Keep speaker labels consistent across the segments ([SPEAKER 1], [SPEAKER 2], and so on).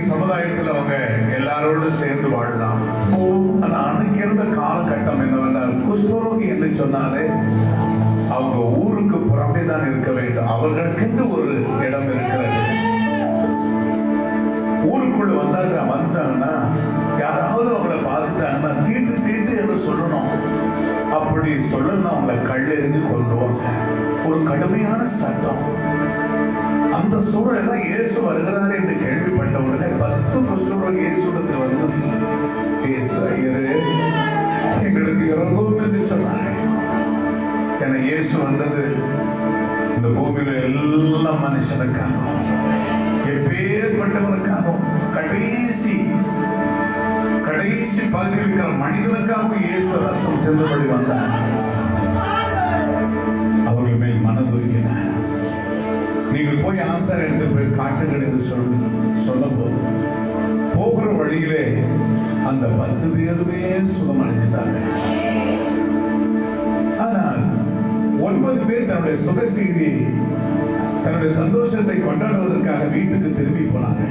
[SPEAKER 1] சமுதாயத்தில் அவங்க எல்லாரோடு சேர்ந்து வாழலாம். ஆனா அன்னைக்கு இருந்த காலகட்டம் என்னவென்றால் குஷ்டரோகி என்று சொன்னாலே அவங்க ஊருக்கு புறம்பே தான் இருக்க வேண்டும். அவர்களுக்கென்று ஒரு இடம் இருக்கிறது. ஊருக்குள்ள வந்துட்டாங்கன்னா யாராவது அவங்களை பார்த்துட்டாங்கன்னா தீட்டு தீட்டு என்று சொல்லணும். அப்படி சொல்லணும் அவங்களை கல்லெறிஞ்சு கொள்ளுவாங்க. ஒரு கடுமையான சட்டம். அந்த சூழல்ல இயேசு வருகிறார் என்று கேள்விப்பட்ட உடனே 10 குஷ்டரோகி இயேசுவிடத்தில் வந்து, இயேசு ஐயரே, எங்களுக்கு இறங்கும் என்று சொன்னார். என இயேசு வந்தது இந்த பூமியில எல்லா மனுஷனுக்காகவும், எப்பேற்பட்டவனுக்காகவும், கடைசி பகுதியில் இருக்கிற மனிதனுக்காகவும் இயேசு ரத்தம் சென்றபடி வந்தார். அவர்கள் மேல் மனதுருகினார். நீங்கள் போய் ஆசாரியத்தை போய் காட்டுங்கள் என்று சொல்ல போது போகிற வழியிலே அந்த 10 பேருமே சுகம் அடைஞ்சிட்டாங்க. ஆனால் 9 பேர் தன்னுடைய சுக செய்தியை, தன்னுடைய சந்தோஷத்தை கொண்டாடுவதற்காக வீட்டுக்கு திரும்பி போனாங்க.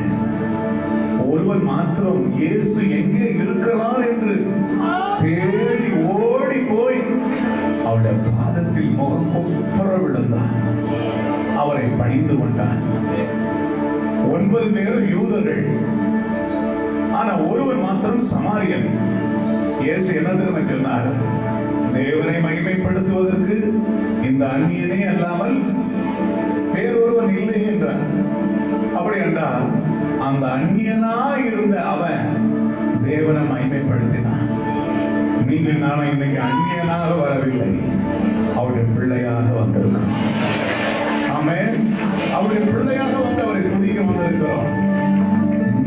[SPEAKER 1] ஒருவன் மாத்திரம் இயேசு எங்கே இருக்கிறார் என்று தேடி ஓடி போய் அவருடைய பாதத்தில் முகம் கொப்பர விழுந்தான். அவரை பணிந்து கொண்டான். 9 பேரும் யூதர்கள், ஆனா ஒருவர் மாத்திரம் சமாரியன். இயேசு என்ன தெரியுமா சொன்னார்? தேவனை மகிமைப்படுத்துவதற்கு இந்த அந்நியனே அல்லாமல் வேறொருவன் இல்லை என்றார். அப்படி என்றால் அந்த அந்நியனாய் இருந்த அவன் தேவனை மகிமைப்படுத்தினான். நீங்கள் நானும் இன்னைக்கு அந்நியனாக வரவில்லை, அவருடைய பிள்ளையாக வந்திருக்கிறோம். ஆமென். அவருடைய பிள்ளையாக வந்து அவரை துதிக்க வந்திருக்கிறோம்.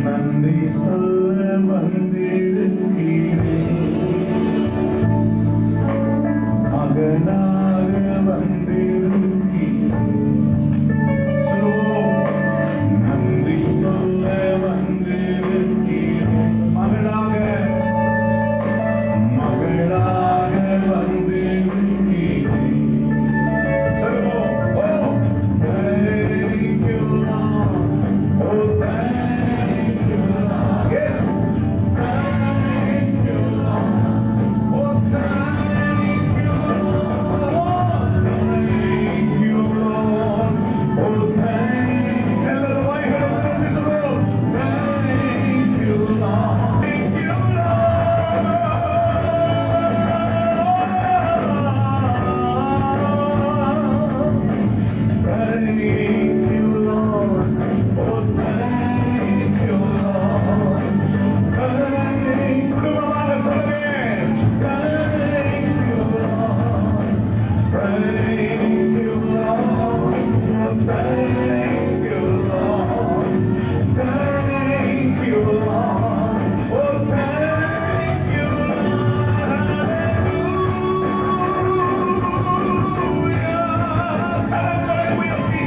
[SPEAKER 1] நன்றி சொல்ல வந்திருக்கிறேன், மகனாக வந்திருக்கிறேன். நன்றி சொல்ல வந்திருக்கிறேன், மகளாக வந்திருக்கிறேன். சொல்லுவோம். Oh, thank you Lord. Oh, thank you Lord. Yes. Thank you Lord. Oh, thank you Lord. Thank you Lord. Oh, thank you Lord. Thank you Lord. Thank you Lord. Oh, thank you Lord. குடும்பமாக சொல்லுங்க. Thank you Lord. Thank you Lord. Oh, thank you Lord. Thank you Lord. Oh, thank you Lord. Hallelujah. கரங்களை உயர்த்தி.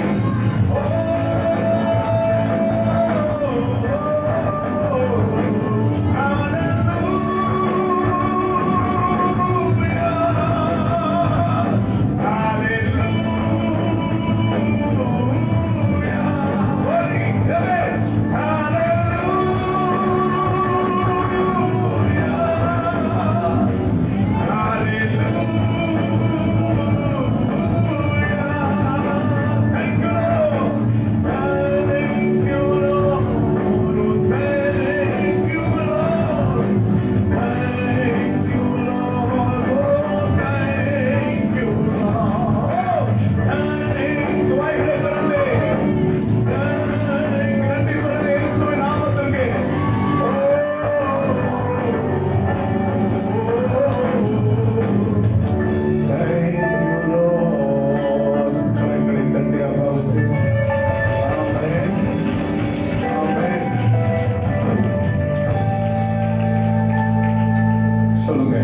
[SPEAKER 1] சொல்லுங்க.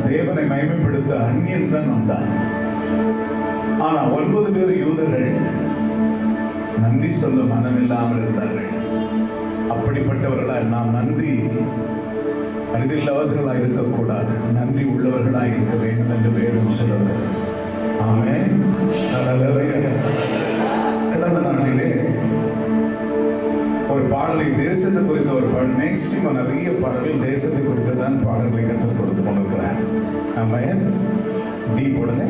[SPEAKER 1] தேவனை மகிமைப்படுத்த அந்நியன் தான் வந்தான். ஆனா 9 பேர் யூதர்கள் நன்றி சொல்ல மனமில்லாமல் இருந்தார்கள். அப்படிப்பட்டவர்களாய் நாம் நன்றி அறிவில்லாதவர்களாய் இருக்கக்கூடாது, நன்றி உள்ளவர்களாய் இருக்க வேண்டும் என்று வேதம் சொல்லுகிறது. ஆமென். கடந்த நாளிலே ஒரு பாடலை தேசத்தை குறித்த ஒரு பாடல், மேக்சிமம் நிறைய பாடல்கள் தேசத்தை குறித்து தான் பாடல்களை கற்றுக் கொடுத்து கொண்டிருக்கிறார். ஆமென். டி போடுங்க.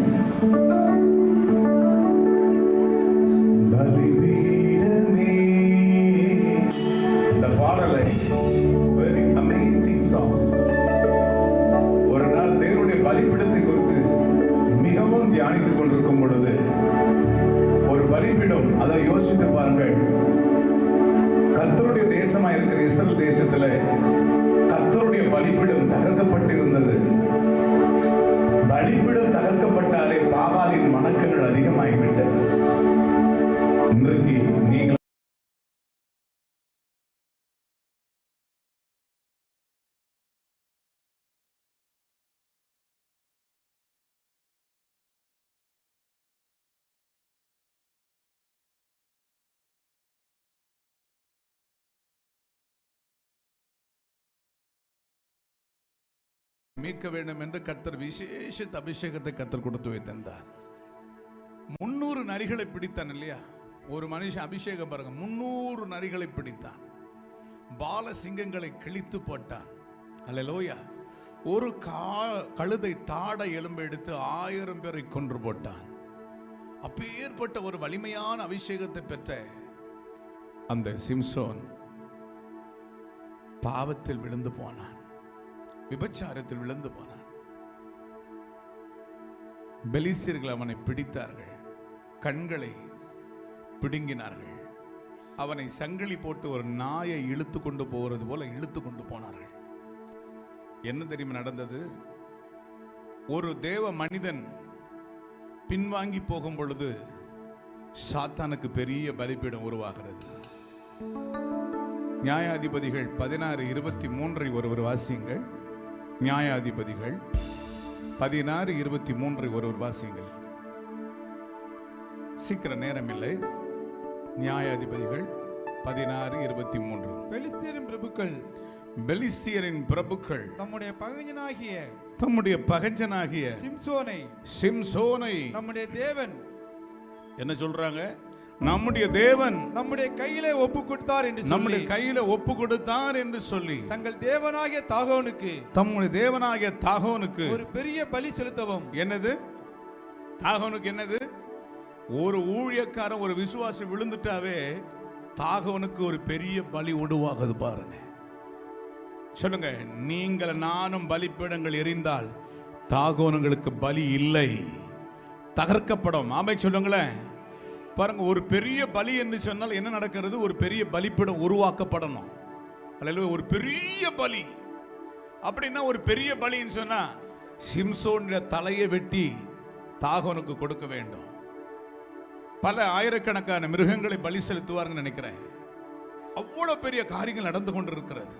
[SPEAKER 1] பலிபீடமே, இந்த பாடலை வெரி அமேசிங் சாங். ஒரு நாள் தேவனுடைய பலிபீடத்தை குறித்து மிகவும் தியானித்துக் கொண்டிருக்கும் பொழுது ஒரு பலிபீடம். அதை யோசித்து பாருங்கள். கர்த்தருடைய தேசமா இருக்கிற இஸ்ரவேல் தேசத்துல கர்த்தருடைய பலிபீடம் தகர்க்கப்பட்டிருந்தது. பலிபீடம் தகர்க்கப்பட்டாலே பாகாலின் வணக்கங்கள் அதிகமாகிவிட்டது. இன்றைக்கு நீங்கள் மீட்க வேண்டும் என்று கர்த்தர் விசேஷ அபிஷேகத்தை கர்த்தர் கொடுத்து வைத்திருந்தார். 300 நரிகளை பிடித்தான் இல்லையா? ஒரு மனுஷன் அபிஷேகம் பாருங்க, 300 நரிகளை பிடித்தான். பால சிங்கங்களை கிழித்து போட்டான். அல்லேலூயா. ஒரு கழுதை தாடை எலும்பு எடுத்து 1000 பேரை கொன்று போட்டான். அப்பேற்பட்ட ஒரு வலிமையான அபிஷேகத்தை பெற்ற அந்த சிம்சோன் பாவத்தில் விழுந்து போனான், விபச்சாரத்தில் விழுந்து போனான். பெலிஸ்தர்கள் அவனை பிடித்தார்கள், கண்களை பிடுங்கினார்கள், அவனை சங்கிலி போட்டு ஒரு நாயை இழுத்து கொண்டு போகிறது போல இழுத்து கொண்டு போனார்கள். என்ன தெரியுமா நடந்தது? ஒரு தேவ மனிதன் பின்வாங்கி போகும் பொழுது சாத்தானுக்கு பெரிய பலிபீடம் உருவாகிறது. நியாயாதிபதிகள் 16:23 ஒருவர் வாசியுங்கள். நியாயாதிபதிகள் 16:23 ஒருவர் வாசியுங்கள். சீக்கிரம் நேரம் இல்லை. நியாயாதிபதிகள் 16:23. பெலிஸ்தியரின் பிரபுக்கள் தம்முடைய பகைஞனாகிய சிம்சோனை நம்முடைய தேவன் என்ன சொல்றாங்க? நம்முடைய தேவன் நம்முடைய கையிலே ஒப்பு கொடுத்தார் என்று சொல்லி, நம்முடைய கையில ஒப்பு கொடுத்தார் என்று சொல்லி தங்கள் தேவனாகிய தாகோனுக்கு, தம்முடைய தேவனாகிய தாகோனுக்கு ஒரு பெரிய பலி செலுத்தவும். என்னது தாகோனுக்கு? என்னது? ஒரு ஊழியக்காரன் ஒரு விசுவாசி விழுந்துட்டாவே தாகோனுக்கு ஒரு பெரிய பலி உருவாகுது. பாருங்க, சொல்லுங்க. நீங்கள் நானும் பலிப்பீடங்கள் எரிந்தால் தாகோனுங்களுக்கு பலி இல்லை, தகர்க்கப்படும். ஆமை சொல்லுங்களேன். பாருங்க, ஒரு பெரிய பலி என்று சொன்னால் என்ன நடக்கிறது? ஒரு பெரிய பலிப்பீடம் உருவாக்கப்படணும். அல்ல, ஒரு பெரிய பலி. அப்படின்னா ஒரு பெரிய பலின்னு சொன்னா சிம்சோனுடைய தலையை வெட்டி தாகோனுக்கு கொடுக்க வேண்டும். பல ஆயிரக்கணக்கான மிருகங்களை பலி செலுத்துவார்கள் நினைக்கிறேன். அவ்வளவு பெரிய காரியங்கள் நடந்து கொண்டிருக்கிறது.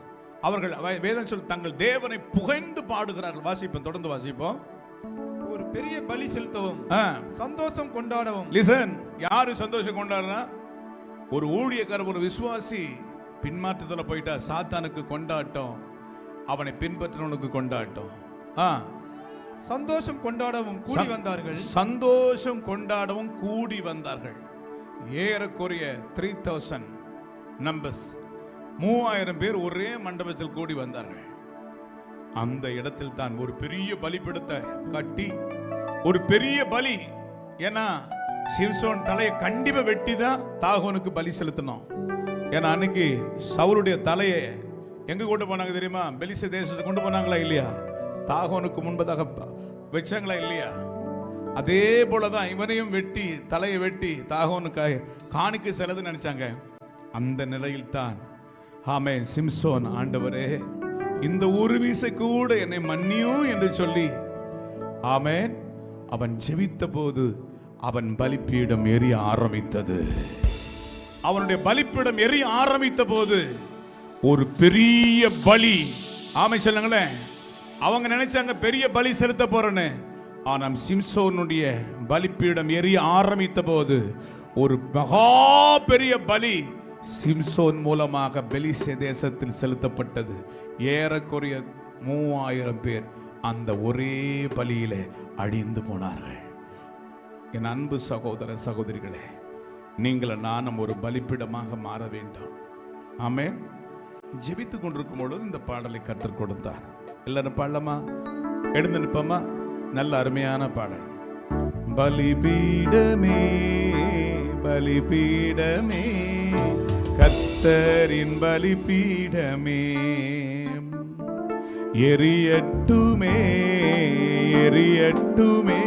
[SPEAKER 1] அவர்கள் வேதம் சொல் தங்கள் தேவனை புகழ்ந்து பாடுகிறார்கள். வாசிப்போம், தொடர்ந்து வாசிப்போம். ஒரு பெரிய பலி செலுத்தவும், சந்தோஷம் கொண்டாடவும். லிசன், யாரு சந்தோஷம் கொண்டாடுறா? ஒரு ஊழியக்காரர், ஒரு விசுவாசி பின்மாற்றத்தில் போயிட்டா சாத்தானுக்கு கொண்டாட்டம், அவனை பின்பற்றவனுக்கு கொண்டாட்டம். சந்தோஷம் கொண்டாடவும் கூடி வந்தார்கள். சந்தோஷம் கொண்டாடவும் கூடி வந்தார்கள். ஏறக்குறைய 3000 நம்பர்ஸ், 3000 பேர் ஒரே மண்டபத்தில் கூடி வந்தார்கள். அந்த இடத்தில் தான் ஒரு பெரிய பலிபீடத்தை கட்டி, ஒரு பெரிய பலி. ஏன்னா சிம்சோன் தலையை கண்டிப்பா வெட்டி தான் தாகோனுக்கு பலி செலுத்தணும். ஏன்னா அன்னைக்கு சவுலுடைய தலையை எங்க கொண்டு போனாங்க தெரியுமா? பெலிஸ்த தேசத்தை கொண்டு போனாங்களா இல்லையா? தாகோனுக்கு முன்பதாக வச்சாங்களா இல்லையா? அதே போலதான் இவனையும் வெட்டி, தலையை வெட்டி தாகோனுக்கு காணிக்கை செலுத்த நினைச்சாங்க. அந்த நிலையில் தான் ஆமே சிம்சோன், ஆண்டவரே இந்த ஒரு வீசை கூட என்னை மன்னியும் என்று சொல்லி ஆமென் அவன் ஜெபித்த போது அவன் பலிபீடம் எரிய ஆரம்பித்தது. அவனுடைய பலிபீடம் எரிய ஆரம்பித்த போது ஒரு பெரிய பலி. ஆமை சொல்லுங்களேன். அவங்க நினைச்சாங்க பெரிய பலி செலுத்த போறேன்னு. ஆனால் சிம்சோனுடைய பலிபீடம் எரிய ஆரம்பித்த போது ஒரு மகா பெரிய பலி சிம்சோன் மூலமாக பெலிஸ்தே தேசத்தில் செலுத்தப்பட்டது. ஏறக்குறைய 3000 பேர் அந்த ஒரே பலியிலே அழிந்து போனார்கள். என் அன்பு சகோதர சகோதரிகளே, நீங்கள் நானும் ஒரு பலிபீடமாக மாற வேண்டும். ஆமென். ஜெபித்துக் கொண்டிருக்கும் பொழுது இந்த பாடலை கற்றுக் கொடுத்தார். எல்லாரும் பாடலாமா? எழுந்து நிற்போமா? நல்ல அருமையான பாடல். பலிபீடமே பலிபீடமே கர்த்தரின் பலிபீடமே, எரியட்டுமே எரியட்டுமே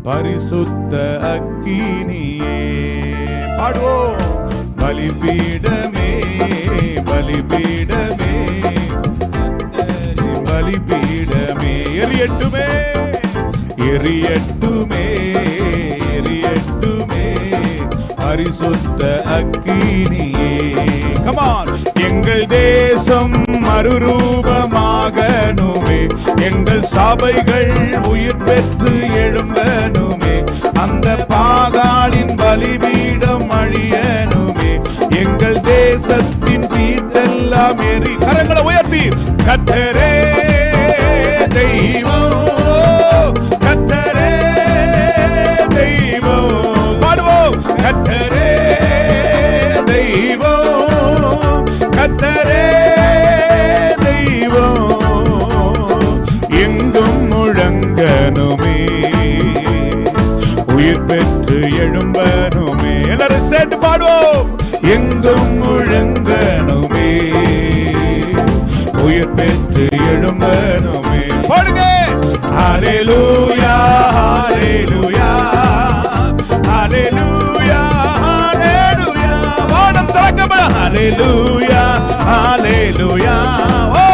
[SPEAKER 2] பரிசுத்த அக்கினியே. பாடுவோம். பலிபீடமே பலிபீடமே பலிபீடமே எரியட்டுமே எரியட்டுமே எரியட்டுமே பரிசுத்த அக்கினியே. கமான். எங்கள் தேசம் மறுரூபமாகணுமே, எங்கள் சபைகள் உயிர் பெற்று எழும்பனுமே, அந்த பாகாலின் பலிபீடம் அழியனுமே, எங்கள் தேசத்தின் தீட்டெல்லாம் எரி. கரங்களை உயர்த்தி கர்த்தரே தெய்வம், கர்த்தரே தெய்வம். பாடுவோம். கர்த்தரே தெய்வம், கர்த்தரே தெய்வம், எங்கும் முழங்கனுமே, உயிர் பெற்று எழும்பனுமே. எல்லாரும் சேர்ந்து பாடுவோம். எங்கும் முழங்கனுமே, உயிர் பெற்று எழும்பனுமே. பாடுங்க. ஹல்லேலூயா ஹல்லேலூயா ஹல்லேலூயா ஹல்லேலூயா. வானம் திறக்கப்படும். ஹல்லேலூயா ஹல்லேலூயா. ஓ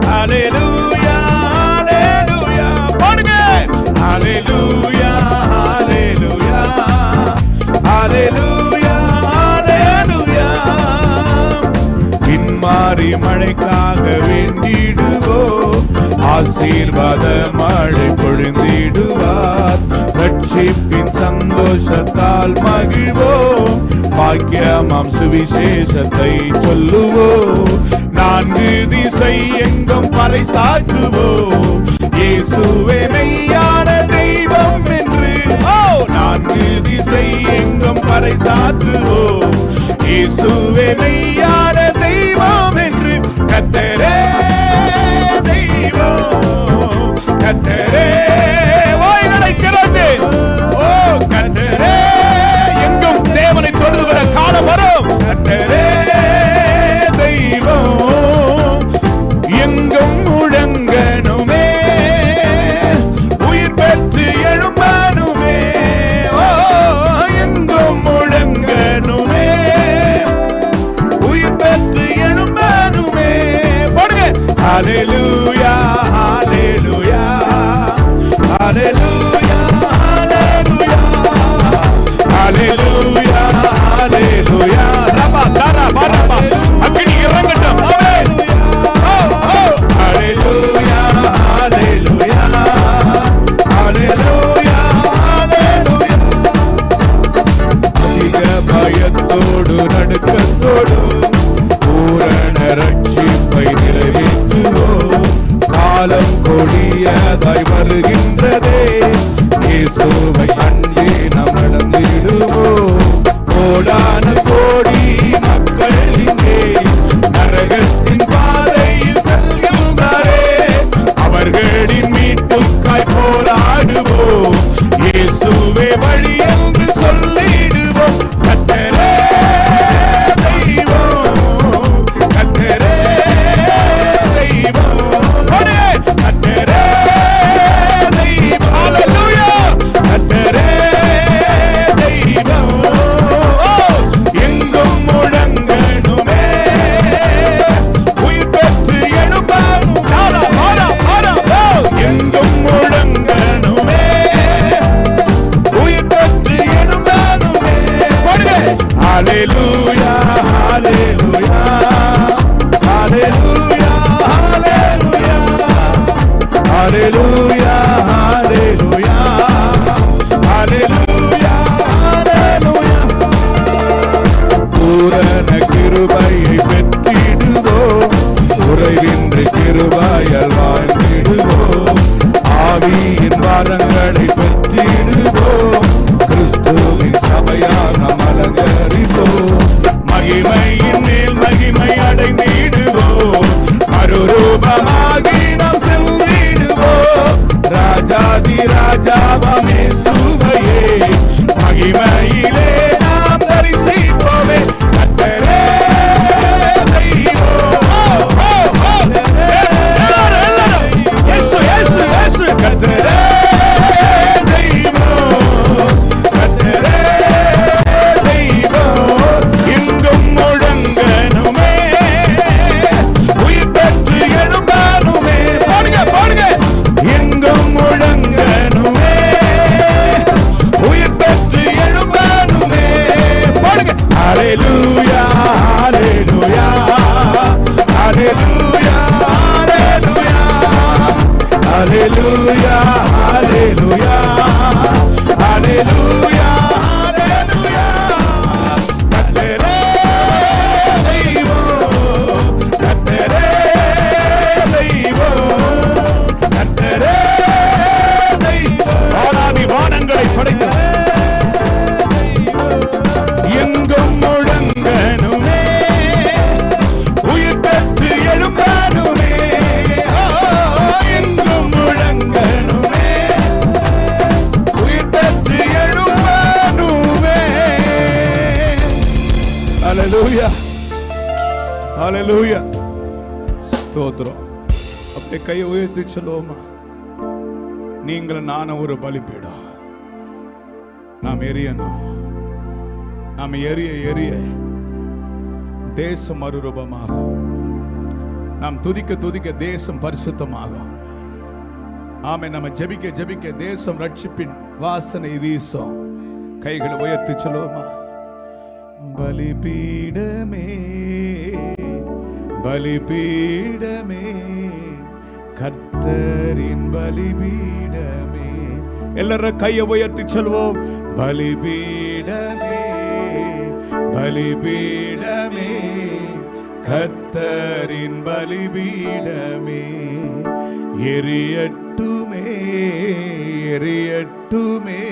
[SPEAKER 2] ஹல்லேலூயா ஹல்லேலூயா. பாடுங்க. ஹல்லேலூயா ஹல்லேலூயா ஹல்லேலூயா ஹல்லேலூயா. பின்மாறி மழைக்காக வேண்டிடுவோம், ஆசீர்வாத மழை பொழிந்திடுவார். ரட்சிப்பின் சந்தோஷத்தால் மகிழ்வோம், பாக்கியமாம் சுவிசேஷத்தை சொல்லுவோம். நான்கு திசை எங்கும் பறைசாற்றுவோம், இயேசுவே மெய்யான தெய்வம் என்று. ஓ நான்கு திசை எங்கும் பறைசாற்றுவோம், இயேசுவே மெய்யான தெய்வம் என்று. கர்த்தரே தெய்வம், கர்த்தரே. வாய்களை திறந்து ஓ கர்த்தரே. எங்கும் தேவனை தொழுது வர காலம் வரும். கர்த்தரே தெய்வம், எங்கும் முழங்கனுமே, உயிர் பெற்று எழும்பனுமே. ஓ எங்கும் முழங்கனுமே, உயிர் பெற்று எழும்பனுமே. பாடுங்க. ஹல்லேலூயா ஹல்லேலூயா ஹல்லேலூயா ஹல்லேலூயா ஹல்லேலூயா. ரபா தரா பரபா அக்கினி இறங்கட்டும். ஆமென். ஓ ஓ ஹல்லேலூயா ஹல்லேலூயா ஹல்லேலூயா ஹல்லேலூயா. அதிக பயத்தோடு நடுக்கத்தோடு பூரண ரட்சிப்பை நிறைவேற்றுவோம். காலம் கொடியதாய் வருகின்றதே, இயேசுவை அன்றி நாம் நடந்திடுவோம். கோடான கோடி மக்கள் இங்கே நரகத்தின் பாதையில் செல்கின்றாரே, அவர்களின் மீட்புக்காய் போராடுவோம், இயேசுவே வழி என்று சொல்லிடுவோம். கர்த்தரே தெய்வம், கர்த்தரே தெய்வம். கர்த்தரே தெய்வம். ஹல்லேலூயா. கர்த்தரே தெய்வம், எங்கும் முழங்கனுமே, உயிர் பெற்று எழும்பனும். எங்கும் முழங்கனுமே, உயிர் பெற்று எழும்பனுமே. ஹல்லேலூயா ஹல்லேலூயா ஹல்லேலூயா ஹல்லேலூயா ஹல்லேலூயா ஹல்லேலூயா ஹல்லேலூயா ஹல்லேலூயா. பூரண கிருபையை பெற்றிடுவோம், குறைவின்றி கிருபையால் வாழ்ந்திடுவோம். ஆவியின் வரங்களை பெற்றிடுவோம், கிறிஸ்துவின் சபையாக அலங்கரிப்போம். மகிமையின் மேல் மகிமை அடைந்திடுவோம், மறுரூபமாகி நாம் சென்றிடுவோம். ராஜாதி ராஜாவாம் இயேசுவையே மகிமையிலே நாம் தரிசிப்போமே. கர்த்தரே தெய்வம். எல்லாரும் இயேசு இயேசு இயேசு. கர்த்தரே தெய்வம், ஹalleluya ஹalleluya ஹalleluya கர்த்தரே தெய்வம் கர்த்தரே தெய்வம் கர்த்தரே தெய்வம் வானாதி வானங்களை படைத்த எங்கும் முழங்கனுமே உயிர் பெற்று எழும்பனுமே எங்கும் முழங்கனுமே உயிர் பெற்று எழும்பனுமே ஹalleluya ஹalleluya ஸ்தோத்திரம் அப்படியே கையை உயர்த்தி சொல்லுவோமா நீங்கள் நானும் ஒரு பலிபீடம் நாம் எரியணும் நாம் எரிய எரிய தேசம் மறுரூபமாகும் நாம் துதிக்க துதிக்க தேசம் பரிசுத்தமாகும் ஆமே நம்ம ஜெபிக்க ஜெபிக்க தேசம் ரட்சிப்பின் வாசனை வீசும் கைகளை உயர்த்தி சொல்லுவோமா பலிபீடமே பலிபீடமே கர்த்தரின் பலிபீடமே எல்லாரும் கையை உயர்த்தி சொல்வோம் பலிபீடமே பலிபீடமே கர்த்தரின் பலிபீடமே எரியட்டுமே எரியட்டுமே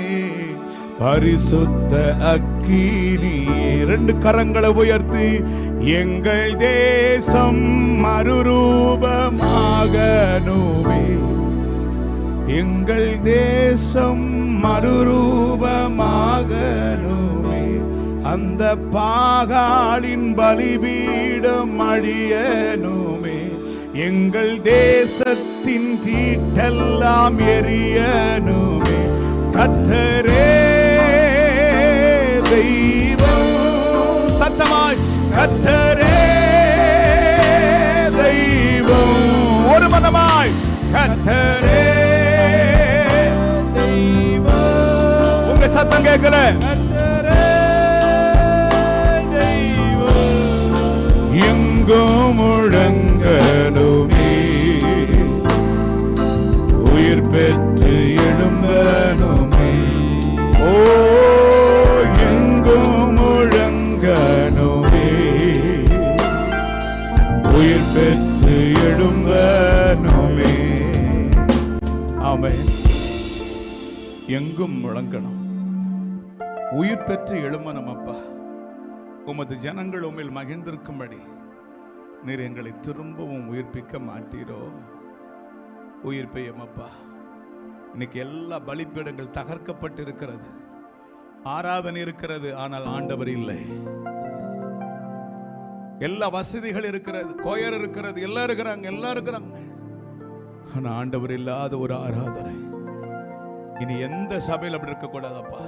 [SPEAKER 2] பரிசுத்த அக்கினி இரண்டு கரங்களை உயர்த்தி எங்கள் தேசம் மறுரூபமாகணுமே எங்கள் தேசம் மறுரூபமாகணுமே அந்த பாகாலின் பலிபீடம் அழியனுமே எங்கள் தேசத்தின் தீட்டெல்லாம் எரியனுமே கர்த்தரே தெய்வம் சத்தமாய் கர்த்தரே தெய்வம் ஒரு மனமாய் கர்த்தரே தெய்வம் உங்க சத்தம் கேட்கல எங்கும் முழங்கனுமே உயிர் பெற்று எழும்பனுமே ஓ எங்கும் முழங்கனுமே உயிர் பெற்று எழும்பனுமே ஆமென் எங்கும் முழங்கணும் உயிர் பெற்று எழும்பணும் அப்பா உமது ஜனங்கள் உம்மில் மகிழ்ந்திருக்கும்படி நீர் எங்களை திரும்பவும் உயிர்ப்பிக்க மாட்டீரோ உயிர்ப்பையும் அப்பா இன்னைக்கு எல்லா பலிப்பீடங்கள் தகர்க்கப்பட்டு இருக்கிறது ஆராதனை இருக்கிறது ஆனால் ஆண்டவர் இல்லை எல்லா வசதிகள் இருக்கிறது கோயர் இருக்கிறது எல்லாம் இருக்கிறாங்க ஆனா ஆண்டவர் இல்லாத ஒரு ஆராதனை இனி எந்த சபையில் அப்படி இருக்கக்கூடாதப்பா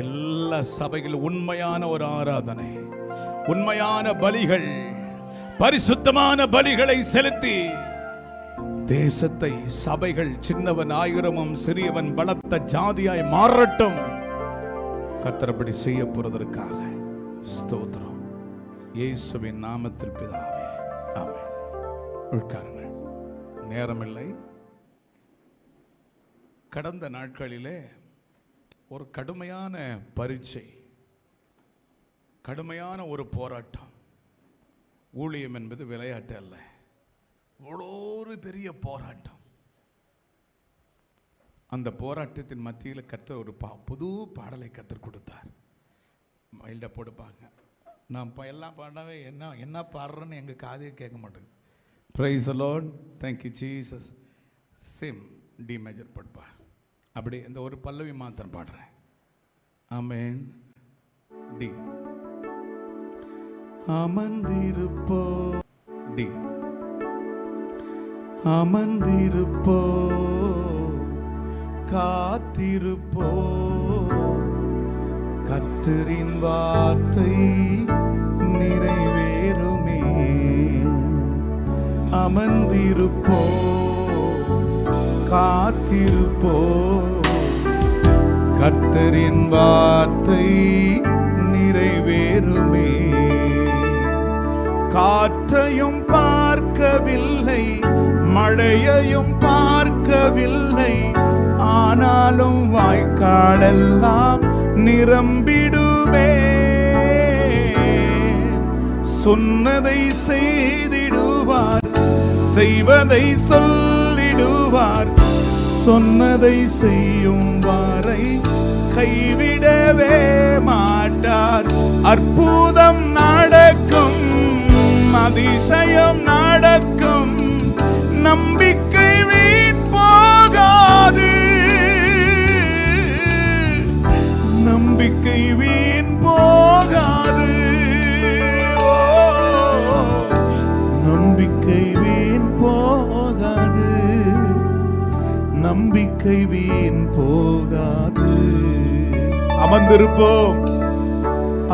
[SPEAKER 2] எல்லா சபைகளும் உண்மையான ஒரு ஆராதனை உண்மையான பலிகள் பரிசுத்தமான பலிகளை செலுத்தி தேசத்தை சபைகள் சின்னவன் ஆயிரமும் சிறியவன் பலத்த ஜாதியாய் மாறட்டும் கர்த்தர் அப்படி செய்ய போறதற்காக ஸ்தோத்திரம் இயேசுவின் நாமத்தில் பிதாவே ஆமென் உட்காருங்கள் நேரமில்லை கடந்த நாட்களிலே ஒரு கடுமையான பரீட்சை கடுமையான ஒரு போராட்டம் ஊழியம் என்பது விளையாட்டு அல்ல இவ்வளோ ஒரு பெரிய போராட்டம் அந்த போராட்டத்தின் மத்தியில் கர்த்தர் ஒரு புது பாடலை கர்த்தர் கொடுத்தார் மைல்டாக போடுப்பாங்க நான் எல்லாம் பாடவே என்ன பாடுறேன்னு எங்கள் காதையை கேட்க மாட்டேங்குது praise the lord thank you Jesus சிம் டி மேஜர் போடுப்பா அப்படி இந்த ஒரு பல்லவி மாத்திரம் பாடுறேன் ஆமென் டி அமர்ந்திருப்போ டி அமர்ந்திருப்போ காத்திருப்போ கர்த்தரின் வார்த்தை நிறைவேறுமே அமர்ந்திருப்போ காத்திருப்போ கர்த்தரின் வார்த்தை நிறைவேறுமே காற்றையும் பார்க்கவில்லை மழையையும் பார்க்கவில்லை ஆனால் ஆனாலும் வாய்க்காலெல்லாம் நிரம்பிடுவே. சொன்னதை செய்திடுவார், செய்வதை சொல்லிடுவார். சொன்னதை செய்யும் வரை கைவிடவே மாட்டார். அற்புதம் நடக்கும், அதிசயம் நடக்கும், நம்பிக்கை வீண் போகாது. நம்பிக்கை வீண் போகாது. நம்பிக்கை வீண் போகாது. நம்பிக்கை வீண் போகாது. அமர்ந்திருப்போம்,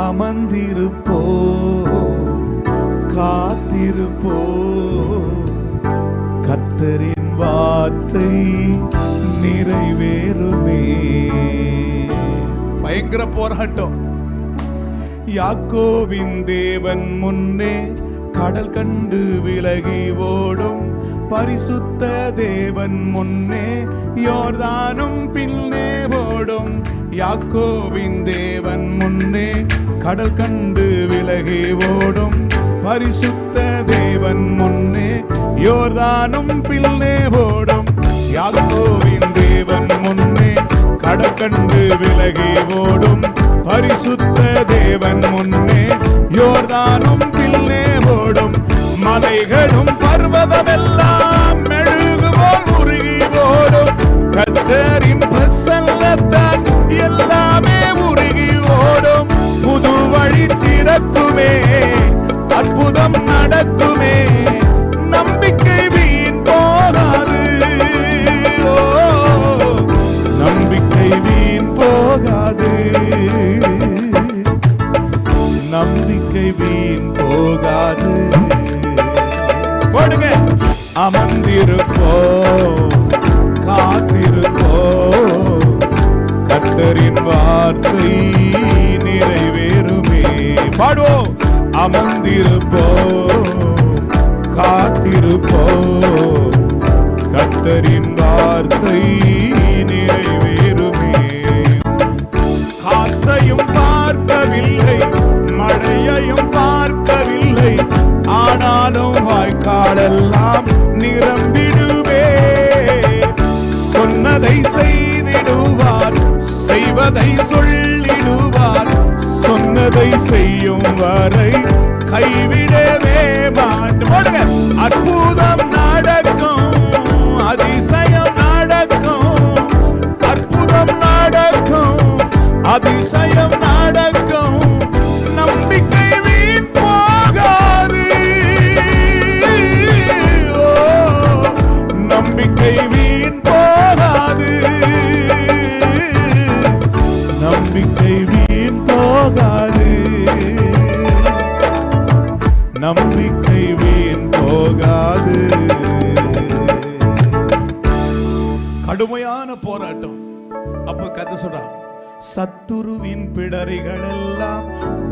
[SPEAKER 2] அமர்ந்திருப்போம், காத்திருப்போம். கர்த்தரின் வார்த்தை நிறைவேறுமே. பயங்கர போராட்டம். யாக்கோபின் தேவன் முன்னே கடல் கண்டு விலகி ஓடும். பரிசுத்த தேவன் முன்னே யோர்தானும் பின்னே ஓடும். யாக்கோபின் தேவன் முன்னே கடல் கண்டு விலகி ஓடும். பரிசுத்த தேவன் முன்னே யோர்தானும் பின்னே ஓடும். யாக்கோபின் தேவன் முன்னே கடல் கண்டு விலகி ஓடும். பரிசுத்த தேவன் முன்னே யோர்தானும் பின்னே ஓடும். மலைகளும் பர்வதமெல்லாம் மெழுகுபோல் உருகி ஓடும். கர்த்தரின் பிரசன்னத்தால் எல்லாமே உருகி ஓடும். புது வழி திறக்குமே, அற்புதம் நடக்குமே. நம்பிக்கை வீண் போகாது. நம்பிக்கை வீண் போகாது. நம்பிக்கை வீண் போகாது. போடுங்க. அமர்ந்திருப்போம், காத்திருப்போம். கர்த்தரின் வார்த்தை நிறைவேறுமே. பாடுவோம். அமர்ந்திருப்போம், காத்திருப்போம். கர்த்தரின் வார்த்தை நிறைவேறுமே. காற்றையும் பார்க்கவில்லை, மழையையும் பார்க்கவில்லை, ஆனாலும் வாய்க்காலெல்லாம் நிரம்பிடுவே. சொன்னதை செய்திடுவார், செய்வதை சொல்லிடுவார். சொன்னதை செய்யும் வரை கைவிடவே மாட்டார். அற்புதம் நடக்கும், அதிசயம் நடக்கும். அற்புதம் நடக்கும், அதிசயம் நடக்கும். நம்பிக்கை வீண் போகாது. நம்பிக்கை வீண் போகாது. நம்பிக்கை வீண் போகாது. நம்பிக்கை வீண் போகாது. கடுமையான போராட்டம். அப்ப கதை சொல்றான், சத்துருவின் பிடரிகள் எல்லாம்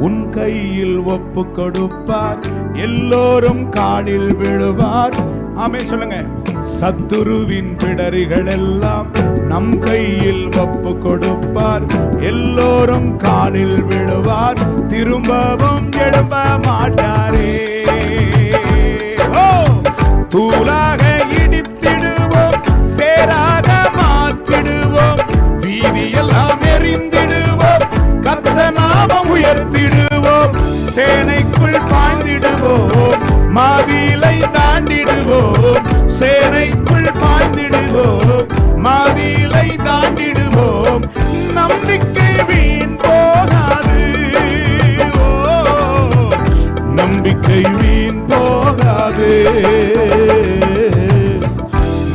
[SPEAKER 2] உன் கையில் ஒப்பு கொடுப்பார். எல்லோரும் காலில் விழுவார். ஆமே சொல்லுங்க. சத்துருவின் பிடரிகள் எல்லாம் நம் கையில் ஒப்பு கொடுப்பார். எல்லோரும் காலில் விழுவார். திரும்பவும் எழும்ப மாட்டாரே. தூளாக இடித்திடுவோம், சேராக மாற்றிடுவோம். வீதியெல்லாம் எறிந்திடுவோம், கர்த்தர் நாமம் உயர்த்திடுவோம். சேனைக்குள் பாய்ந்திடுவோம், மதிலை தாண்டிடுவோம். சேனைக்குள் பாய்ந்திடுவோம், மதிலை தாண்டிடுவோம். நம்பிக்கை வீண் போகாது. நம்பிக்கை வீண் போகாது.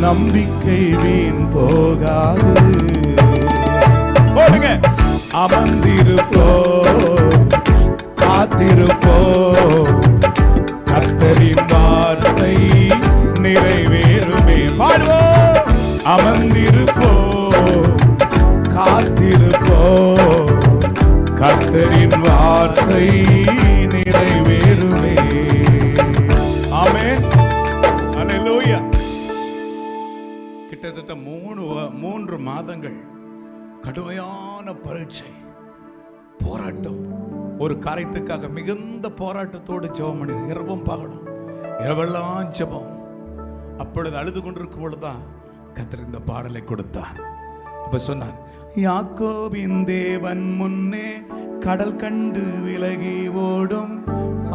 [SPEAKER 2] நம்பிக்கை வீண் போகாது. போடுங்க. அமர்ந்திருப்போம், காத்திருப்போம். கர்த்தரின் வார்த்தை நிறைவேறுமே. பாடுவோம். அமர்ந்திருப்போம், காத்திருப்போம். கர்த்தரின் வார்த்தை நிறைவேறுமே. ஆமென். அல்லேலூயா. கிட்டத்தட்ட 3 மாதங்கள் கடுமையான பரீட்சை, போராட்டம். ஒரு காரியத்துக்காக மிகுந்த போராட்டத்தோடு ஜெபம் பண்ணி இரவும் பகலும், இரவெல்லாம் ஜெபம். அப்பொழுது அழுது கொண்டிருக்கும் பொழுதுதான் கர்த்தர் இந்த பாடலை கொடுத்தார். அப்ப சொன்னார், யாக்கோபின் தேவன் முன்னே கடல் கண்டு விலகி ஓடும்.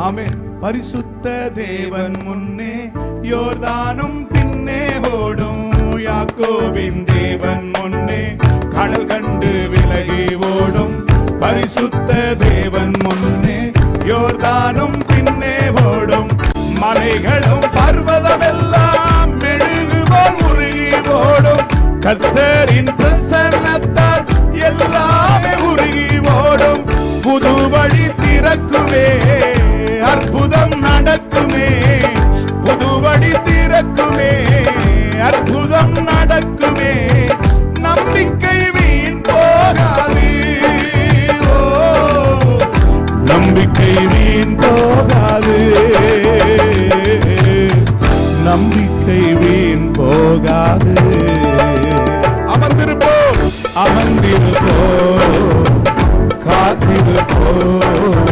[SPEAKER 2] ஆமென். பரிசுத்த தேவன் முன்னே யோர்தானும் பின்னே ஓடும். யாக்கோபின் தேவன் முன்னே கடல் கண்டு விலகி ஓடும். பரிசுத்த தேவன் முன்னே யோர்தானும் பின்னே ஓடும். மலைகளும் பர்வதமெல்லாம் மெழுகு போல் உருகி ஓடும். கர்த்தரின் பிரசன்னத்தால் எல்லாமே உருகி ஓடும். புது வழி திறக்குமே, அற்புதம் நடக்குமே. புது வழி திறக்குமே, அற்புதம் நடக்குமே. நம்பிக்கை வீண் போகாது. நம்பிக்கை வீண் போகாது. நம்பிக்கை வீண் போகாது. அமர்ந்திருப்போம், அமர்ந்திருப்போம், காத்திருப்போம்.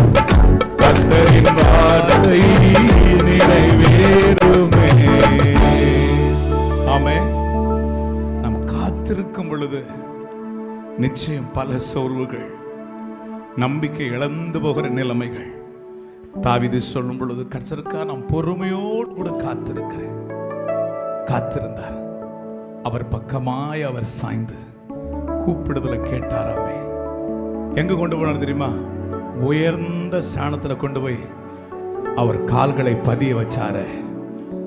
[SPEAKER 2] கர்த்தரின் வார்த்தை நிறைவேறுமே. ஆமென். நாம் காத்திருக்கும் பொழுது நிச்சயம் பல சோர்வுகள், நம்பிக்கை இழந்து போகிற நிலைமைகள். தாவீது சொல்லும் பொழுது, கர்த்தருக்காக நாம் பொறுமையோடு கூட காத்திருந்தார். அவர் பக்கமாய் அவர் சாய்ந்து கூப்பிடுதலை கேட்டாராமே. எங்க கொண்டு போனார் தெரியுமா? உயர்ந்த ஸ்தானத்துல கொண்டு போய் அவர் கால்களை பதிய வச்சாரு.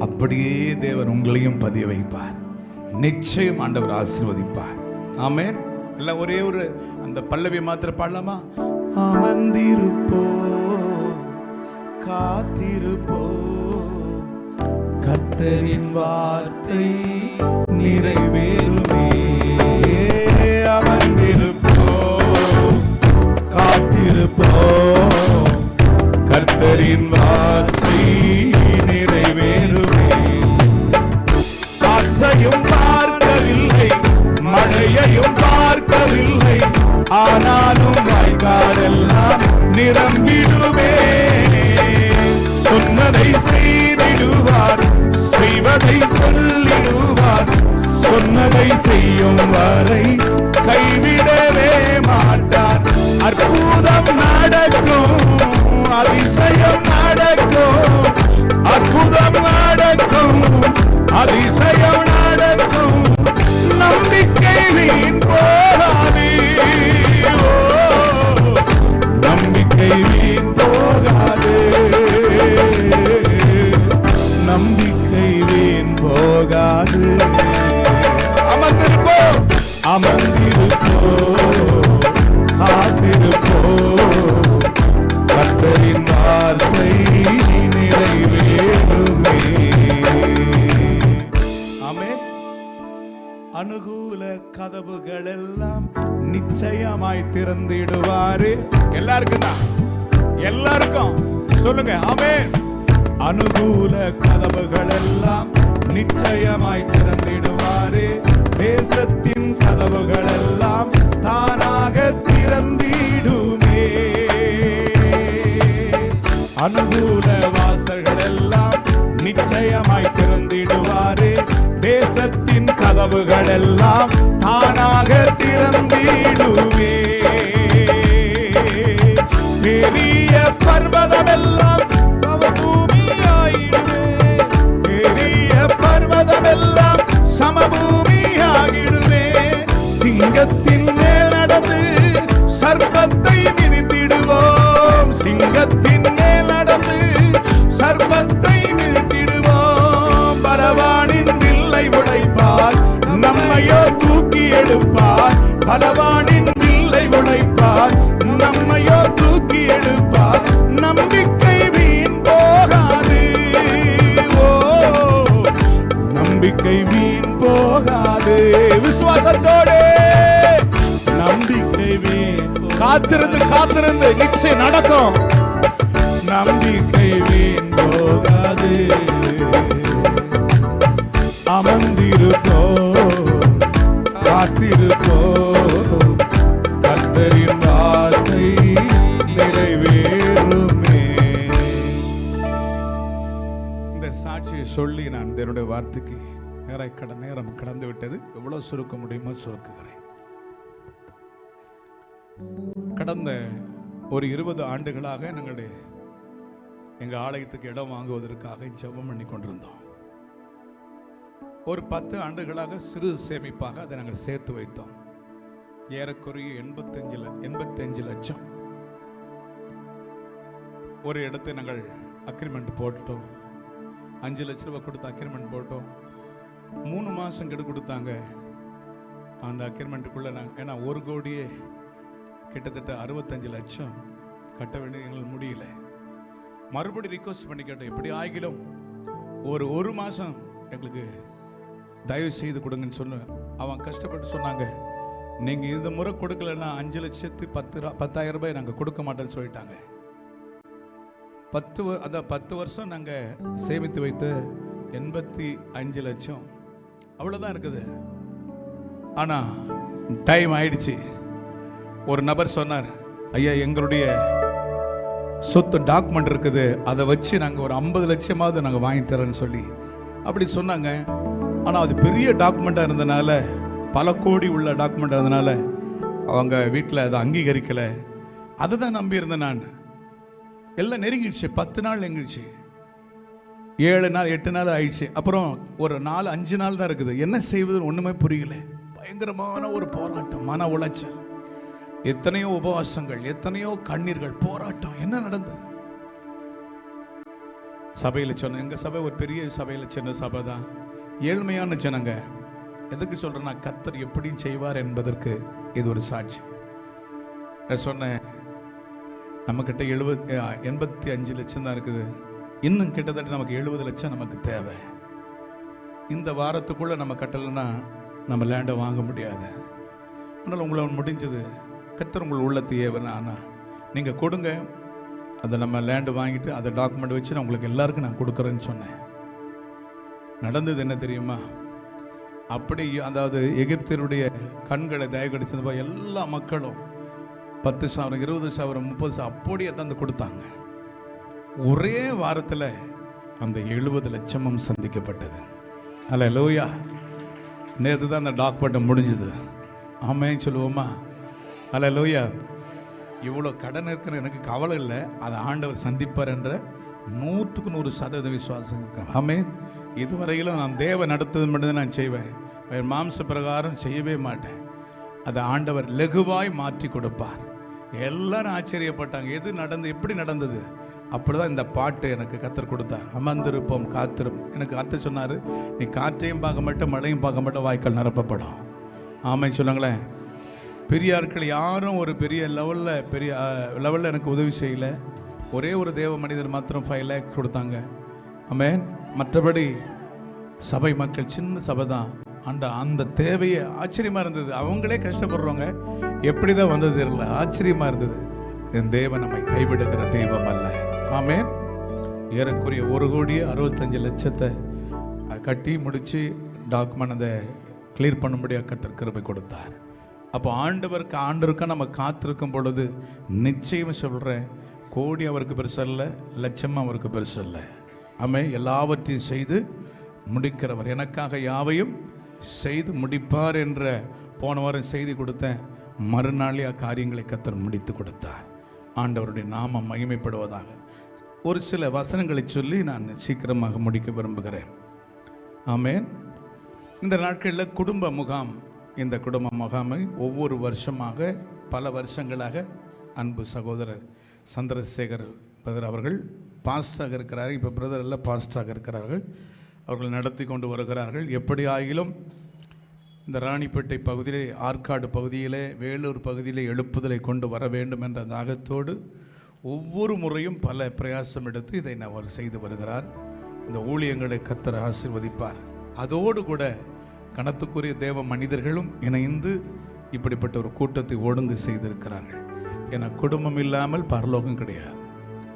[SPEAKER 2] அப்படியே தேவன் உங்களையும் பதிய வைப்பார். நிச்சயம் ஆண்டவர் ஆசீர்வதிப்பார். ஆமென். இல்ல ஒரே ஒரு அந்த பல்லவி மாத்திர பாடலாமா? அமர்ந்திருப்போ, காத்திருப்போ, கர்த்தரின் வார்த்தை நிறைவேறுமே. அமர்ந்திருப்போ, காத்திருப்போ, கர்த்தரின் வார்த்தை நிறைவேறுமே. காற்றையும் பார்க்கவில்லை, மழையையும் பார்க்கவில்லை, ஆனாலும் வாய்க்காலெல்லாம் நிரம்பிடுமே. சொன்னதை செய்திடுவார், செய்வதை சொல்லிடுவார். சொன்னதை செய்யும் வரை கைவிடவே மாட்டார். அற்புதம் நடக்கும், அதிசயம் நடக்கும். அற்புதம் நடக்கும், அதிசயம் நடக்கும். நம்பிக்கை வீண் போகாது. நம்பிக்கை வீண் போகாது. நம்பிக்கை வீண் போகாது. அமர்ந்திருப்போ, அமர்ந்திருப்போ, காத்திருப்போ, கர்த்தரின் வார்த்தை நிறைவேறுமே. ஆமென். அனுகூல கதவுகள் எல்லாம் நிச்சயமாய் திறந்திடுவாரு. எல்லாருக்கும் தான், எல்லாருக்கும் சொல்லுங்க ஆமென். அனுகூல கதவுகள் எல்லாம் நிச்சயமாய் திறந்திடுவாரு. தேசத்தின் கதவுகள் எல்லாம் தானாக திறந்திடுமே. அனுகூல வாசல்கள் எல்லாம் நிச்சயமாய் திறந்திடுவாரு. தேசத்தின் கதவுகள் எல்லாம் தானாக திறந்திடுமே. பெரிய பர்வதமெல்லாம் சமபூமியாயிடுமே. பெரிய பர்வதமெல்லாம் சமபூமியாகிடுமே. சிங்கத்தின் மேல் நடந்து சர்ப்பத்தை மிதித்திடுவோம். சிங்கத்தின் மேல் நடந்து சர்ப்பத்தை மிதித்திடுவோம். பலவானின் வில்லை உடைப்பார், நம்மையோ தூக்கி எடுப்பார். பலவானின் வில்லை உடைப்பார், நம்மையோ தூக்கி எடுப்பார். நம்பிக்கை வீண் போகாது. நம்பிக்கை வீண் போகாது. விசுவாசத்தோடு நம்பிக்கை வீண். காத்திருந்து காத்திருந்து நிச்சயம் நடக்கும். நம்பிக்கை வீண் போகாது. அமர்ந்திருப்போ, காத்திருப்போ, சொல்லி நான் என்னுடைய வார்த்தைக்கு நேரம் கடந்து விட்டது. எவ்வளவு சுருக்க முடியுமோ சுருக்குகிறேன். கடந்த ஒரு 20 ஆண்டுகளாக எங்கள் ஆலயத்துக்கு இடம் வாங்குவதற்காக ஜெபம் பண்ணி கொண்டிருந்தோம். ஒரு 10 ஆண்டுகளாக சிறு சேமிப்பாக அதை நாங்கள் சேர்த்து வைத்தோம். ஏறக்குறைய 85 லட்சம். ஒரு இடத்தை நாங்கள் அக்ரிமெண்ட் போட்டோம். 5 லட்ச ரூபாய் கொடுத்து அக்ரிமெண்ட் போட்டோம். 3 மாதம் கெடு கொடுத்தாங்க. அந்த அக்ரிமெண்ட்டுக்குள்ளே நாங்கள் ஏன்னா 1 கோடியே கிட்டத்தட்ட 65 லட்சம் கட்ட வேண்டிய எங்களுக்கு முடியல. மறுபடியும் ரிக்வஸ்ட் பண்ணி கேட்டோம், எப்படி ஆகிலும் ஒரு மாதம் எங்களுக்கு தயவு செய்து கொடுங்கன்னு சொன்னேன். அவன் கஷ்டப்பட்டு சொன்னாங்க, நீங்கள் இந்த முறை கொடுக்கலன்னா 5,10,000 ரூபாய் நாங்கள் கொடுக்க மாட்டோன்னு சொல்லிட்டாங்க. 10 வருஷம் நாங்கள் சேமித்து வைத்து 85 லட்சம் அவ்வளோதான் இருக்குது. ஆனால் டைம் ஆயிடுச்சு. ஒரு நபர் சொன்னார், ஐயா எங்களுடைய சொத்து டாக்குமெண்ட் இருக்குது, அதை வச்சு நாங்கள் ஒரு 50 லட்சமாவது நாங்கள் வாங்கி தரேன்னு சொல்லி அப்படி சொன்னாங்க. ஆனால் அது பெரிய டாக்குமெண்ட்டாக இருந்தனால, பல கோடி உள்ள டாக்குமெண்ட்டாக இருந்தனால அவங்க வீட்டில் அதை அங்கீகரிக்கலை. அதை தான் நம்பி இருந்தேன் நான். எல்லாம் நெருங்கிடுச்சு. 10 நாள் நெருங்கிடுச்சு. 7 நாள் 8 நாள் ஆயிடுச்சு. அப்புறம் ஒரு 4-5 நாள் தான் இருக்குது. என்ன செய்வதுன்னு ஒன்றுமே புரியல. பயங்கரமான ஒரு போராட்டம், மன உளைச்சல், எத்தனையோ உபவாசங்கள், எத்தனையோ கண்ணீர்கள், போராட்டம். என்ன நடந்தது? சபையில் சொன்ன, எங்கள் சபை ஒரு பெரிய சபையில் சின்ன சபை தான், ஏழ்மையான ஜனங்க. எதுக்கு சொல்கிறேன்னா, கர்த்தர் எப்படி செய்வார் என்பதற்கு இது ஒரு சாட்சி. நான் சொன்னேன், நம்மக்கிட்ட 85 லட்சம் தான் இருக்குது. இன்னும் கிட்டத்தட்ட நமக்கு 70 லட்சம் நமக்கு தேவை. இந்த வாரத்துக்குள்ளே நம்ம கட்டலைன்னா நம்ம லேண்டை வாங்க முடியாது. அதனால் உங்களை முடிஞ்சது, கர்த்தர் உங்கள் உள்ளத்தை ஏவனா நீங்கள் கொடுங்க, அதை நம்ம லேண்டு வாங்கிட்டு அதை டாக்குமெண்ட் வச்சு நான் உங்களுக்கு எல்லாருக்கும் நான் கொடுக்குறேன்னு சொன்னேன். நடந்தது என்ன தெரியுமா? அப்படி அதாவது எகிப்தியருடைய கண்களை தயவு கிடைச்சது எல்லா மக்களும் 10,000, 20,000, 30,000 அப்படியே தந்து கொடுத்தாங்க. ஒரே வாரத்தில் அந்த 70 லட்சமும் சந்திக்கப்பட்டது. அல்லேலூயா. நேற்று தான் அந்த டாக்குமெண்ட் முடிஞ்சுது. ஆமென் சொல்லுவோமா? அல்லேலூயா. இவ்வளோ கடன் இருக்கிற எனக்கு கவலை இல்லை, அதை ஆண்டவர் சந்திப்பார் என்ற 100% விசுவாசம் இருக்கிறேன். ஆமென். இதுவரையிலும் நான் தேவ நடத்தது மட்டும்தான் நான் செய்வேன், மாம்ச பிரகாரம் செய்யவே மாட்டேன். அதை ஆண்டவர் லகுவாய் மாற்றி கொடுப்பார். எல்லாரும் ஆச்சரியப்பட்டாங்க, எது நடந்து எப்படி நடந்தது? அப்படிதான் இந்த பாட்டு எனக்கு கர்த்தர் கொடுத்தார். அமர்ந்திருப்போம் காத்திரும். எனக்கு அர்த்தம் சொன்னார், நீ காற்றையும் பார்க்க மாட்டேன், மழையும் பார்க்க மாட்டேன், வாய்க்கால் நிரப்பப்படும். ஆமென் சொல்லுங்களேன். பெரிய ஆட்கள் யாரும் ஒரு பெரிய லெவலில் எனக்கு உதவி செய்யலை. ஒரே ஒரு தேவ மனிதர் மாத்திரம் 5 lakhs கொடுத்தாங்க. ஆமென். மற்றபடி சபை மக்கள், சின்ன சபை தான், அந்த தேவையை ஆச்சரியமாக இருந்தது. அவங்களே கஷ்டப்படுறவங்க, எப்படி தான் வந்தது தெரியல, ஆச்சரியமாக இருந்தது. என் தேவன் நம்மை கைவிடுகிற தெய்வம் அல்ல. ஆமென். ஏறக்குறைய 1,65 லட்சத்தை கட்டி முடித்து டாக்குமெண்ட் அதை கிளியர் பண்ணும்படியாக கர்த்தர் கிருபை கொடுத்தார். அப்போ ஆண்டவருக்கா நம்ம காத்திருக்கும் பொழுது நிச்சயம் சொல்கிறேன், கோடி அவருக்கு பெருசல்ல, லட்சம் அவருக்கு பெருசல்ல. ஆமென். எல்லாவற்றையும் செய்து முடிக்கிறவர், எனக்காக யாவையும் செய்து முடிப்பார் என்ற போன வாரம் செய்தி கொடுத்தேன். மறுநாளே காரியங்களை கர்த்தர் முடித்து கொடுத்தார். ஆண்டவருடைய நாமம் மகிமைப்படுவதாக. ஒரு சில வசனங்களை சொல்லி நான் சீக்கிரமாக முடிக்க விரும்புகிறேன். ஆமென். இந்த நாட்களில் குடும்ப முகாம், இந்த குடும்ப முகாமை ஒவ்வொரு வருஷமாக பல வருஷங்களாக அன்பு சகோதரர் சந்திரசேகர் பிரதர் அவர்கள் பாஸ்டாக இருக்கிறார்கள். இப்போ பிரதர் எல்லாம் பாஸ்டாக இருக்கிறார்கள். அவர்கள் நடத்தி கொண்டு வருகிறார்கள். எப்படி ஆகிலும் இந்த ராணிப்பேட்டை பகுதியிலே, ஆற்காடு பகுதியிலே, வேலூர் பகுதியிலே எழுப்புதலை கொண்டு வர வேண்டும் என்ற தாகத்தோடு ஒவ்வொரு முறையும் பல பிரயாசம் எடுத்து இதை அவர் செய்து வருகிறார். இந்த ஊழியங்களை கர்த்தர் ஆசீர்வதிப்பார். அதோடு கூட கணத்துக்குரிய தேவ மனிதர்களும் இணைந்து இப்படிப்பட்ட ஒரு கூட்டத்தை ஒழுங்கு செய்திருக்கிறார்கள். ஏன்னா குடும்பம் இல்லாமல் பரலோகம் கிடையாது.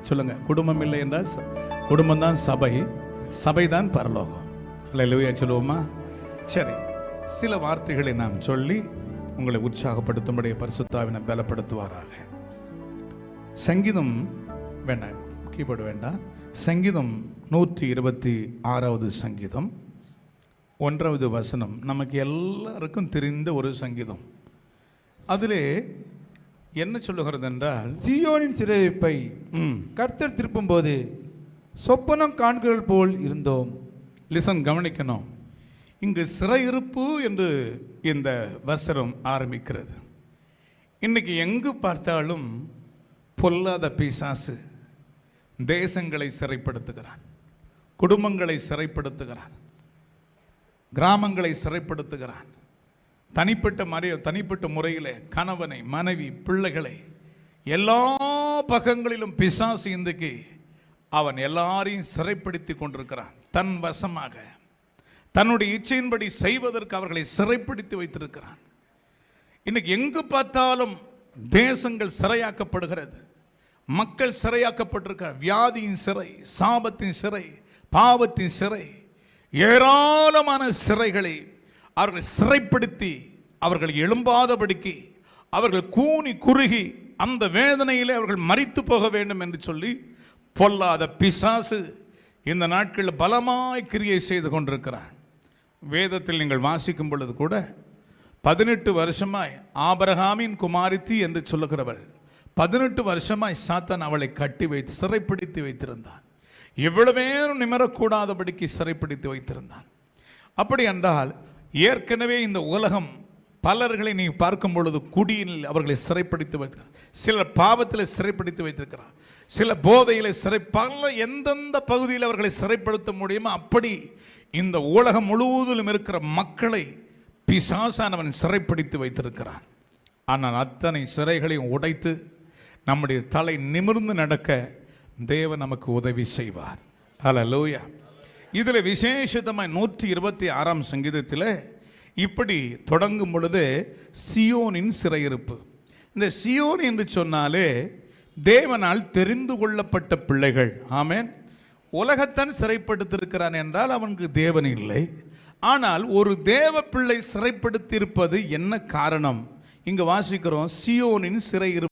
[SPEAKER 2] சொல்லுங்க, குடும்பம் இல்லை என்றால் குடும்பம் தான் சபை, சபை தான் பரலோகம். அல்லேலூயா சொல்லுவோமா? சரி, சில வார்த்தைகளை நாம் சொல்லி உங்களை உற்சாகப்படுத்தும்படி பரிசுத்தாவினை பலப்படுத்துவாராக. சங்கீதம் வேண்டாம், கீபோர்டு வேண்டாம். சங்கீதம் 126வது சங்கீதம் 1வது வசனம் நமக்கு எல்லாருக்கும் தெரிந்த ஒரு சங்கீதம். அதிலே என்ன சொல்லுகிறது என்றால்,
[SPEAKER 3] சீயோனின் சிறையிருப்பை கர்த்தர் திருப்பும்போது சொப்பனம் காண்கிறவர்கள் போல் இருந்தோம்.
[SPEAKER 2] லிசன், கவனிக்கணும். இங்கு சிறையிருப்பு என்று இந்த வசனம் ஆரம்பிக்கிறது. இன்னைக்கு எங்கு பார்த்தாலும் பொல்லாத பிசாசு தேசங்களை சிறைப்படுத்துகிறான், குடும்பங்களை சிறைப்படுத்துகிறான், கிராமங்களை சிறைப்படுத்துகிறான். தனிப்பட்ட முறையில் கணவனை, மனைவி, பிள்ளைகளை எல்லா பக்கங்களிலும் பிசாசு இன்றைக்கு அவன் எல்லாரையும் சிறைப்படுத்தி கொண்டிருக்கிறான். தன் வசமாக தன்னுடைய இச்சையின்படி செய்வதற்கு அவர்களை சிறைப்படுத்தி வைத்திருக்கிறான். இன்னைக்கு எங்கு பார்த்தாலும் தேசங்கள் சிறையாக்கப்படுகிறது, மக்கள் சிறையாக்கப்பட்டிருக்கிறார். வியாதியின் சிறை, சாபத்தின் சிறை, பாவத்தின் சிறை, ஏராளமான சிறைகளை அவர்களை சிறைப்படுத்தி அவர்கள் எழும்பாதபடிக்கு அவர்கள் கூனி குறுகி அந்த வேதனையிலே அவர்கள் மரித்து போக வேண்டும் என்று சொல்லி பொல்லாத பிசாசு இந்த நாட்களில் பலமாய் கிரியை செய்து கொண்டிருக்கிறார். வேதத்தில் நீங்கள் வாசிக்கும் பொழுது கூட 18 வருஷமாய் ஆபிரகாமின் குமாரத்தி என்று சொல்லுகிறவள் 18 வருஷமாய் சாத்தான் அவளை கட்டி வைத்து சிறைப்பிடித்து வைத்திருந்தான். எவ்வளவு நேரம் நிமரக்கூடாதபடிக்கு சிறைப்பிடித்து வைத்திருந்தான். அப்படி என்றால் ஏற்கனவே இந்த உலகம் பலர்களை நீ பார்க்கும் பொழுது குடியில் அவர்களை சிறைப்பிடித்து வைத்திருக்கிறார், சிலர் பாவத்தில் சிறைப்பிடித்து வைத்திருக்கிறார், சில போதையில் பல எந்தெந்த பகுதியில் அவர்களை சிறைப்படுத்த முடியுமோ அப்படி இந்த உலகம் முழுவதிலும் இருக்கிற மக்களை பிசாசானவன் சிறைப்பிடித்து வைத்திருக்கிறான். ஆனால் அத்தனை சிறைகளையும் உடைத்து நம்முடைய தலை நிமிர்ந்து நடக்க தேவன் நமக்கு உதவி செய்வார். ஹல்லேலூயா. இதில் விசேஷமாக 126ஆம் சங்கீதத்தில் இப்படி தொடங்கும் பொழுது சியோனின் சிறையிருப்பு. இந்த சியோன் என்று சொன்னாலே தேவனால் தெரிந்து கொள்ளப்பட்ட பிள்ளைகள். ஆமென். உலகத்தான் சிறைப்படுத்தியிருக்கிறான் என்றால் அவனுக்கு தேவன் இல்லை. ஆனால் ஒரு தேவ பிள்ளை சிறைப்படுத்தியிருப்பது என்ன காரணம்? இங்கு வாசிக்கிறோம், சியோனின் சிறையிருப்பு.